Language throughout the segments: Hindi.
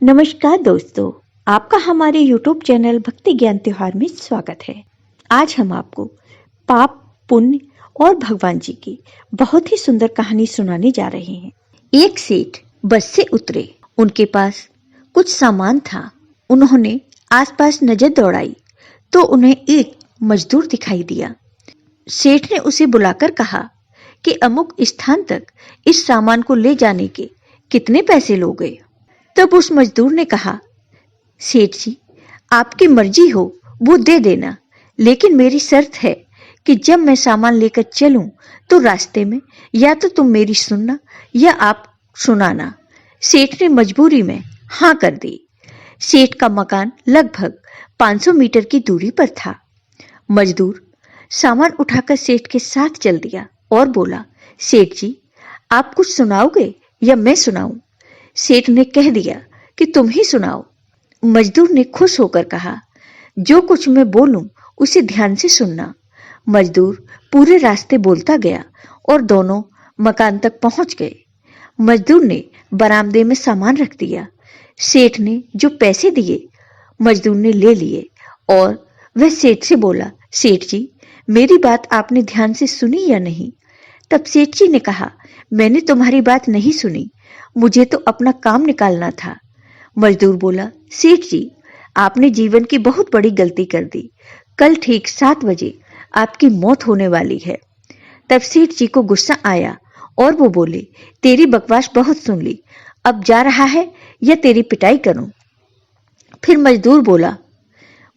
नमस्कार दोस्तों, आपका हमारे YouTube चैनल भक्ति ज्ञान त्योहार में स्वागत है। आज हम आपको पाप, पुण्य और भगवान जी की बहुत ही सुंदर कहानी सुनाने जा रहे हैं। एक सेठ बस से उतरे। उनके पास कुछ सामान था। उन्होंने आसपास नजर दौड़ाई तो उन्हें एक मजदूर दिखाई दिया। सेठ ने उसे बुलाकर कहा कि अमुक स्थान तक इस सामान को ले जाने के कितने पैसे लोगे। तब उस मजदूर ने कहा, सेठ जी, आपकी मर्जी हो वो दे देना, लेकिन मेरी शर्त है कि जब मैं सामान लेकर चलूं तो रास्ते में या तो तुम मेरी सुनना या आप सुनाना। सेठ ने मजबूरी में हाँ कर दी। सेठ का मकान लगभग 500 मीटर की दूरी पर था। मजदूर सामान उठाकर सेठ के साथ चल दिया और बोला, सेठ जी, आप कुछ सुनाओगे या मैं सुनाऊं? सेठ ने कह दिया कि तुम ही सुनाओ। मजदूर ने खुश होकर कहा, जो कुछ मैं बोलूं उसे ध्यान से सुनना। मजदूर पूरे रास्ते बोलता गया और दोनों मकान तक पहुंच गए। मजदूर ने बरामदे में सामान रख दिया। सेठ ने जो पैसे दिए मजदूर ने ले लिए और वह सेठ से बोला, सेठ जी, मेरी बात आपने ध्यान से सुनी या नहीं? तब सेठ जी ने कहा, मैंने तुम्हारी बात नहीं सुनी, मुझे तो अपना काम निकालना था। मजदूर बोला, सेठ जी, आपने जीवन की बहुत बड़ी गलती कर दी। कल ठीक 7 बजे आपकी मौत होने वाली है। तब सेठ जी को गुस्सा आया और वो बोले, तेरी बकवास बहुत सुन ली, अब जा रहा है या तेरी पिटाई करूं? फिर मजदूर बोला,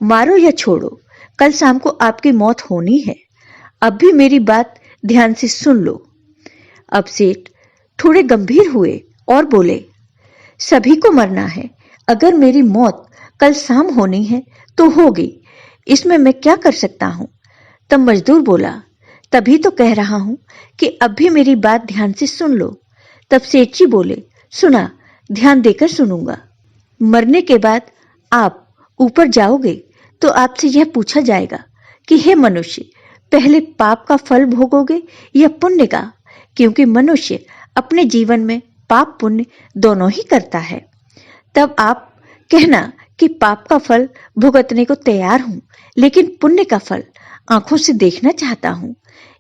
मारो या छोड़ो, कल शाम को आपकी मौत होनी है। अब भी मेरी बात ध्यान से सुन लो। अब सेठ थोड़े गंभीर हुए और बोले, सभी को मरना है। अगर मेरी मौत कल शाम होनी है तो होगी, इसमें मैं क्या कर सकता हूं? तब मजदूर बोला, तभी तो कह रहा हूं कि अब भी मेरी बात ध्यान से सुन लो। तब सेठ जी बोले, सुना, ध्यान देकर सुनूंगा। मरने के बाद आप ऊपर जाओगे तो आपसे यह पूछा जाएगा कि हे मनुष्य, पहले पाप का फल भोगोगे या पुण्य का? क्योंकि मनुष्य अपने जीवन में पाप पुण्य दोनों ही करता है। तब आप कहना कि पाप का फल भुगतने को तैयार हूं, लेकिन पुण्य का फल आंखों से देखना चाहता हूं।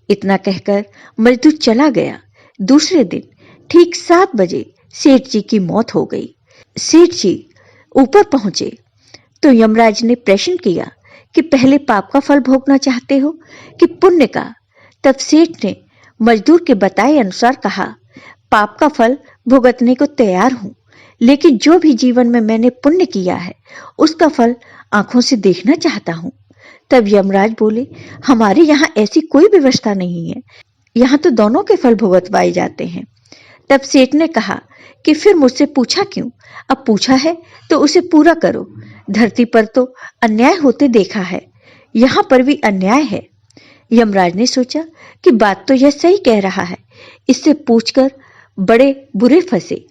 इतना कहकर मजदूर चला गया। दूसरे दिन ठीक 7 बजे सेठ जी की मौत हो गई। सेठ जी ऊपर पहुंचे तो यमराज ने प्रश्न किया कि पहले पाप का फल भोगना चाहते हो कि पुण्य का? तब सेठ ने मजदूर के बताए अनुसार कहा, पाप का फल भुगतने को तैयार हूं, लेकिन जो भी जीवन में मैंने पुण्य किया है उसका फल आंखों से देखना चाहता हूं। तब यमराज बोले, हमारे यहाँ ऐसी कोई व्यवस्था नहीं है, यहाँ तो दोनों के फल भुगतवाए जाते हैं। तब सेठ ने कहा कि फिर मुझसे पूछा क्यों? अब पूछा है तो उसे पूरा करो। धरती पर तो अन्याय होते देखा है, यहाँ पर भी अन्याय है। यमराज ने सोचा कि बात तो यह सही कह रहा है, इससे पूछकर बड़े बुरे फंसे।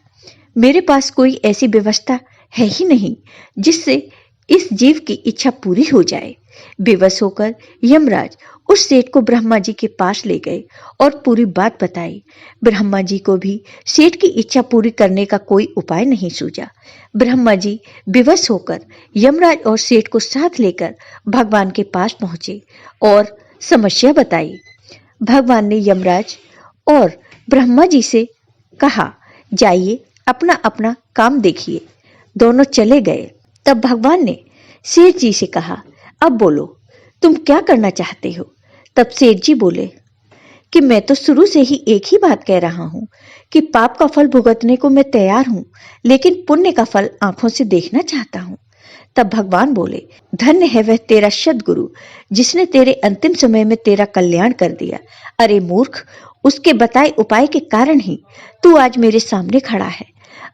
मेरे पास कोई ऐसी व्यवस्था है ही नहीं जिससे इस जीव की इच्छा पूरी हो जाए। बेबस होकर यमराज उस सेठ को ब्रह्मा जी के पास ले गए और पूरी बात बताई। ब्रह्मा जी को भी सेठ की इच्छा पूरी करने का कोई उपाय नहीं सूझा। ब्रह्मा जी बेबस होकर यमराज और सेठ को साथ लेकर भगवान के पास पहुंचे और समस्या बताई। भगवान ने यमराज और ब्रह्मा जी से कहा, जाइए अपना अपना काम देखिए। दोनों चले गए। तब भगवान ने सेठ जी से कहा, अब बोलो, तुम क्या करना चाहते हो? तब सेठ जी बोले कि मैं तो शुरू से ही एक ही बात कह रहा हूं कि पाप का फल भुगतने को मैं तैयार हूं, लेकिन पुण्य का फल आंखों से देखना चाहता हूं। तब भगवान बोले, धन्य है वह तेरा सद्गुरु जिसने तेरे अंतिम समय में तेरा कल्याण कर दिया। अरे मूर्ख, उसके बताए उपाय के कारण ही तू आज मेरे सामने खड़ा है।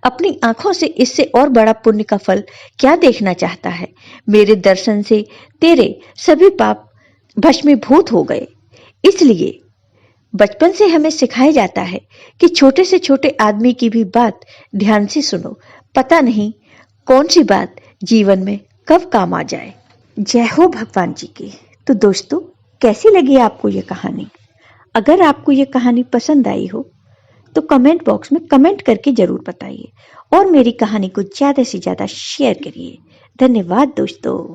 अपनी आंखों से इससे और बड़ा पुण्य का फल क्या देखना चाहता है? मेरे दर्शन से तेरे सभी पाप भस्मीभूत हो गए। इसलिए बचपन से हमें सिखाया जाता है कि छोटे से छोटे आदमी की भी बात ध्यान से सुनो। पता नहीं कौन सी बात जीवन में कब काम आ जाए। जय हो भगवान जी की। तो दोस्तों, कैसी लगी आपको ये कहानी? अगर आपको ये कहानी पसंद आई हो तो कमेंट बॉक्स में कमेंट करके जरूर बताइए और मेरी कहानी को ज्यादा से ज्यादा शेयर करिए। धन्यवाद दोस्तों।